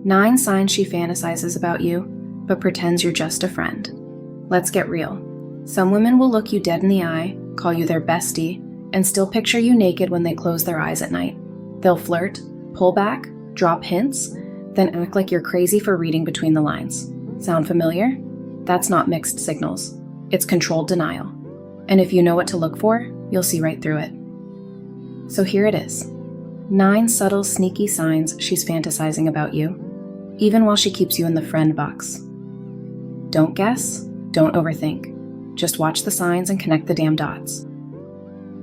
9 signs she fantasizes about you, but pretends you're just a friend. Let's get real. Some women will look you dead in the eye, call you their bestie, and still picture you naked when they close their eyes at night. They'll flirt, pull back, drop hints, then act like you're crazy for reading between the lines. Sound familiar? That's not mixed signals. It's controlled denial. And if you know what to look for, you'll see right through it. So here it is. 9 subtle, sneaky signs she's fantasizing about you, even while she keeps you in the friend box. Don't guess, don't overthink. Just watch the signs and connect the damn dots.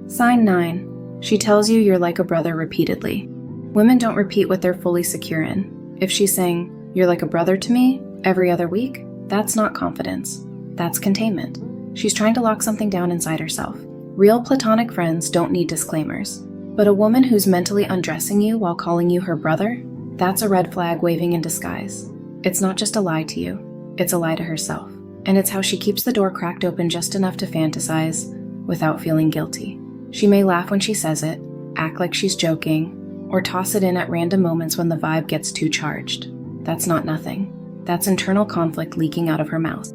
Sign 9. She tells you you're like a brother repeatedly. Women don't repeat what they're fully secure in. If she's saying, "You're like a brother to me," every other week, that's not confidence. That's containment. She's trying to lock something down inside herself. Real platonic friends don't need disclaimers. But a woman who's mentally undressing you while calling you her brother, that's a red flag waving in disguise. It's not just a lie to you, it's a lie to herself. And it's how she keeps the door cracked open just enough to fantasize without feeling guilty. She may laugh when she says it, act like she's joking, or toss it in at random moments when the vibe gets too charged. That's not nothing. That's internal conflict leaking out of her mouth.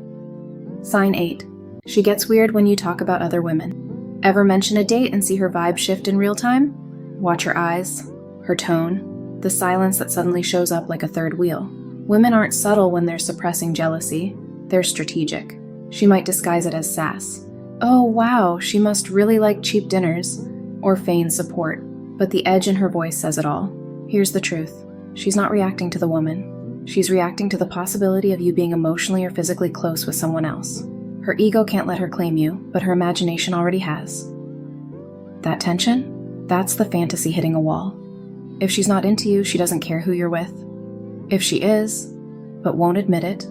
Sign 8. She gets weird when you talk about other women. Ever mention a date and see her vibe shift in real time? Watch her eyes, her tone, the silence that suddenly shows up like a third wheel. Women aren't subtle when they're suppressing jealousy. They're strategic. She might disguise it as sass. "Oh wow, she must really like cheap dinners," or feign support. But the edge in her voice says it all. Here's the truth. She's not reacting to the woman. She's reacting to the possibility of you being emotionally or physically close with someone else. Her ego can't let her claim you, but her imagination already has. That tension? That's the fantasy hitting a wall. If she's not into you, she doesn't care who you're with. If she is, but won't admit it,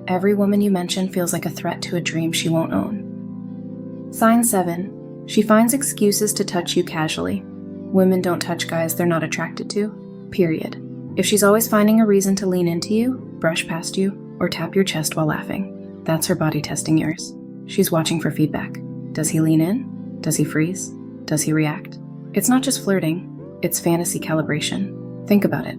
every woman you mention feels like a threat to a dream she won't own. Sign 7. She finds excuses to touch you casually. Women don't touch guys they're not attracted to, period. If she's always finding a reason to lean into you, brush past you, or tap your chest while laughing, that's her body testing yours. She's watching for feedback. Does he lean in? Does he freeze? Does he react? It's not just flirting, it's fantasy calibration. Think about it.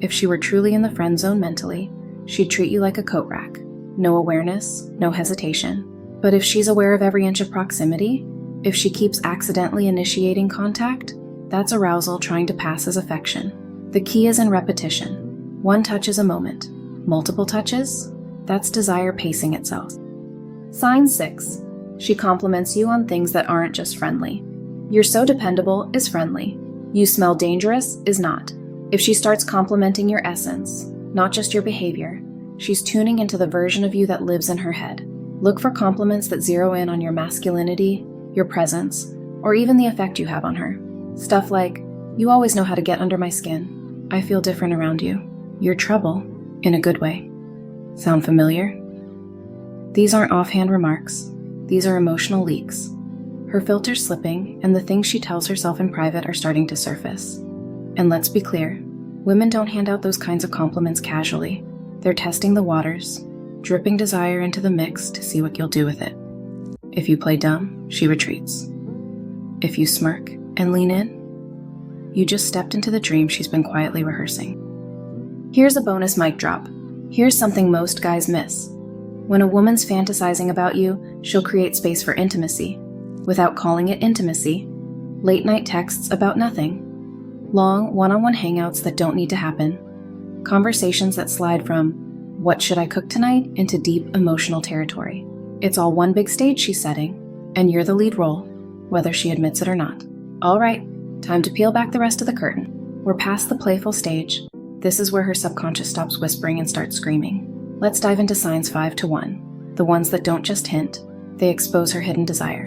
If she were truly in the friend zone mentally, she'd treat you like a coat rack. No awareness, no hesitation. But if she's aware of every inch of proximity, if she keeps accidentally initiating contact, that's arousal trying to pass as affection. The key is in repetition. One touch is a moment. Multiple touches? That's desire pacing itself. Sign 6. She compliments you on things that aren't just friendly. "You're so dependable" is friendly. "You smell dangerous" is not. If she starts complimenting your essence, not just your behavior, she's tuning into the version of you that lives in her head. Look for compliments that zero in on your masculinity, your presence, or even the effect you have on her. Stuff like, "You always know how to get under my skin. I feel different around you. You're trouble," in a good way. Sound familiar? These aren't offhand remarks. These are emotional leaks. Her filter's slipping, and the things she tells herself in private are starting to surface. And let's be clear, women don't hand out those kinds of compliments casually. They're testing the waters, dripping desire into the mix to see what you'll do with it. If you play dumb, she retreats. If you smirk and lean in, you just stepped into the dream she's been quietly rehearsing. Here's a bonus mic drop. Here's something most guys miss. When a woman's fantasizing about you, she'll create space for intimacy, without calling it intimacy. Late night texts about nothing. Long, one-on-one hangouts that don't need to happen. Conversations that slide from, "What should I cook tonight?" into deep emotional territory. It's all one big stage she's setting, and you're the lead role, whether she admits it or not. All right, time to peel back the rest of the curtain. We're past the playful stage. This is where her subconscious stops whispering and starts screaming. Let's dive into signs 5 to 1, the ones that don't just hint, they expose her hidden desire.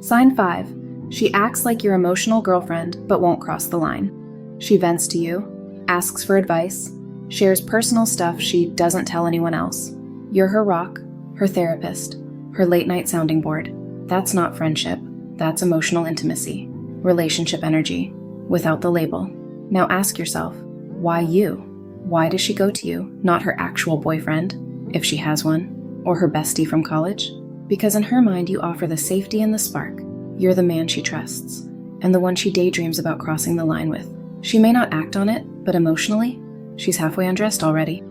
Sign 5. She acts like your emotional girlfriend, but won't cross the line. She vents to you, asks for advice, shares personal stuff she doesn't tell anyone else. You're her rock, her therapist, her late-night sounding board. That's not friendship. That's emotional intimacy, relationship energy, without the label. Now ask yourself, why you? Why does she go to you, not her actual boyfriend, if she has one, or her bestie from college? Because in her mind, you offer the safety and the spark. You're the man she trusts, and the one she daydreams about crossing the line with. She may not act on it, but emotionally, she's halfway undressed already.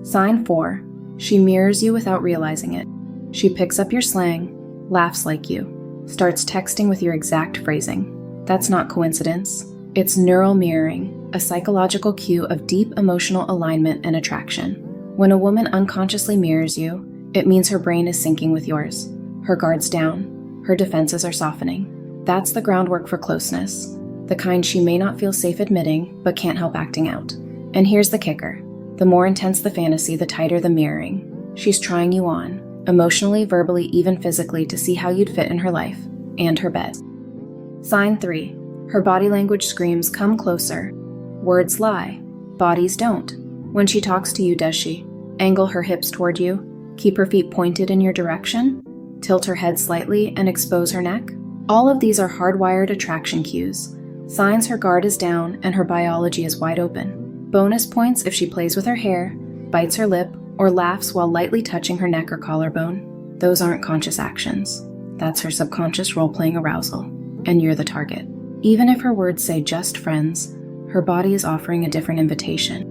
Sign 4. She mirrors you without realizing it. She picks up your slang, laughs like you, starts texting with your exact phrasing. That's not coincidence. It's neural mirroring, a psychological cue of deep emotional alignment and attraction. When a woman unconsciously mirrors you, it means her brain is syncing with yours. Her guard's down. Her defenses are softening. That's the groundwork for closeness, the kind she may not feel safe admitting, but can't help acting out. And here's the kicker. The more intense the fantasy, the tighter the mirroring. She's trying you on, emotionally, verbally, even physically, to see how you'd fit in her life and her bed. Sign 3. Her body language screams, "Come closer." Words lie. Bodies don't. When she talks to you, does she angle her hips toward you, keep her feet pointed in your direction, tilt her head slightly, and expose her neck? All of these are hardwired attraction cues, signs her guard is down and her biology is wide open. Bonus points if she plays with her hair, bites her lip, or laughs while lightly touching her neck or collarbone. Those aren't conscious actions. That's her subconscious role-playing arousal, and you're the target. Even if her words say just friends, her body is offering a different invitation.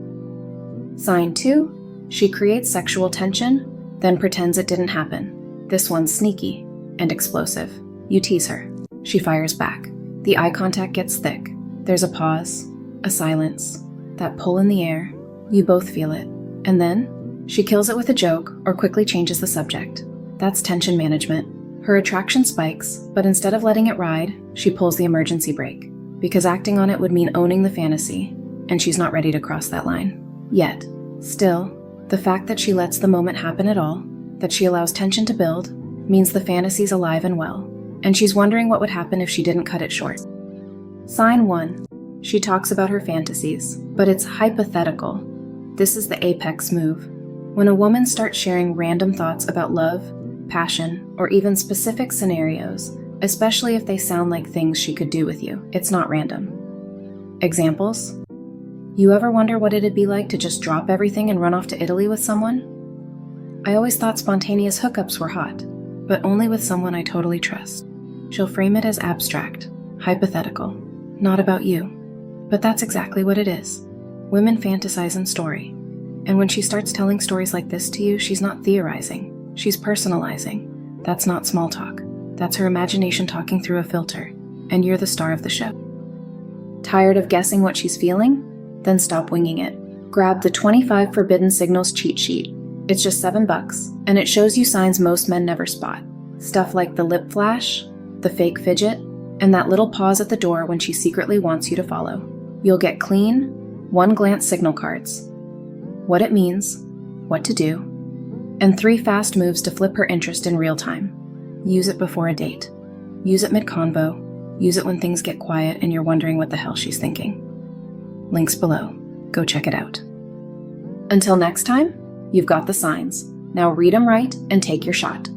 Sign 2. She creates sexual tension, then pretends it didn't happen. This one's sneaky and explosive. You tease her. She fires back. The eye contact gets thick. There's a pause, a silence, that pull in the air. You both feel it. And then, she kills it with a joke or quickly changes the subject. That's tension management. Her attraction spikes, but instead of letting it ride, she pulls the emergency brake. Because acting on it would mean owning the fantasy, and she's not ready to cross that line. Yet, still, the fact that she lets the moment happen at all, that she allows tension to build, means the fantasy's alive and well, and she's wondering what would happen if she didn't cut it short. Sign 1. She talks about her fantasies, but it's hypothetical. This is the apex move. When a woman starts sharing random thoughts about love, passion, or even specific scenarios, especially if they sound like things she could do with you, it's not random. Examples? You ever wonder what it'd be like to just drop everything and run off to Italy with someone? I always thought spontaneous hookups were hot, but only with someone I totally trust. She'll frame it as abstract, hypothetical, not about you. But that's exactly what it is. Women fantasize in story. And when she starts telling stories like this to you, she's not theorizing, she's personalizing. That's not small talk. That's her imagination talking through a filter, and you're the star of the show. Tired of guessing what she's feeling? Then stop winging it. Grab the 25 Forbidden Signals cheat sheet. It's just $7, and it shows you signs most men never spot. Stuff like the lip flash, the fake fidget, and that little pause at the door when she secretly wants you to follow. You'll get clean, one-glance signal cards. What it means, what to do, and 3 fast moves to flip her interest in real time. Use it before a date. Use it mid-convo. Use it when things get quiet and you're wondering what the hell she's thinking. Links below. Go check it out. Until next time, you've got the signs. Now read them right and take your shot.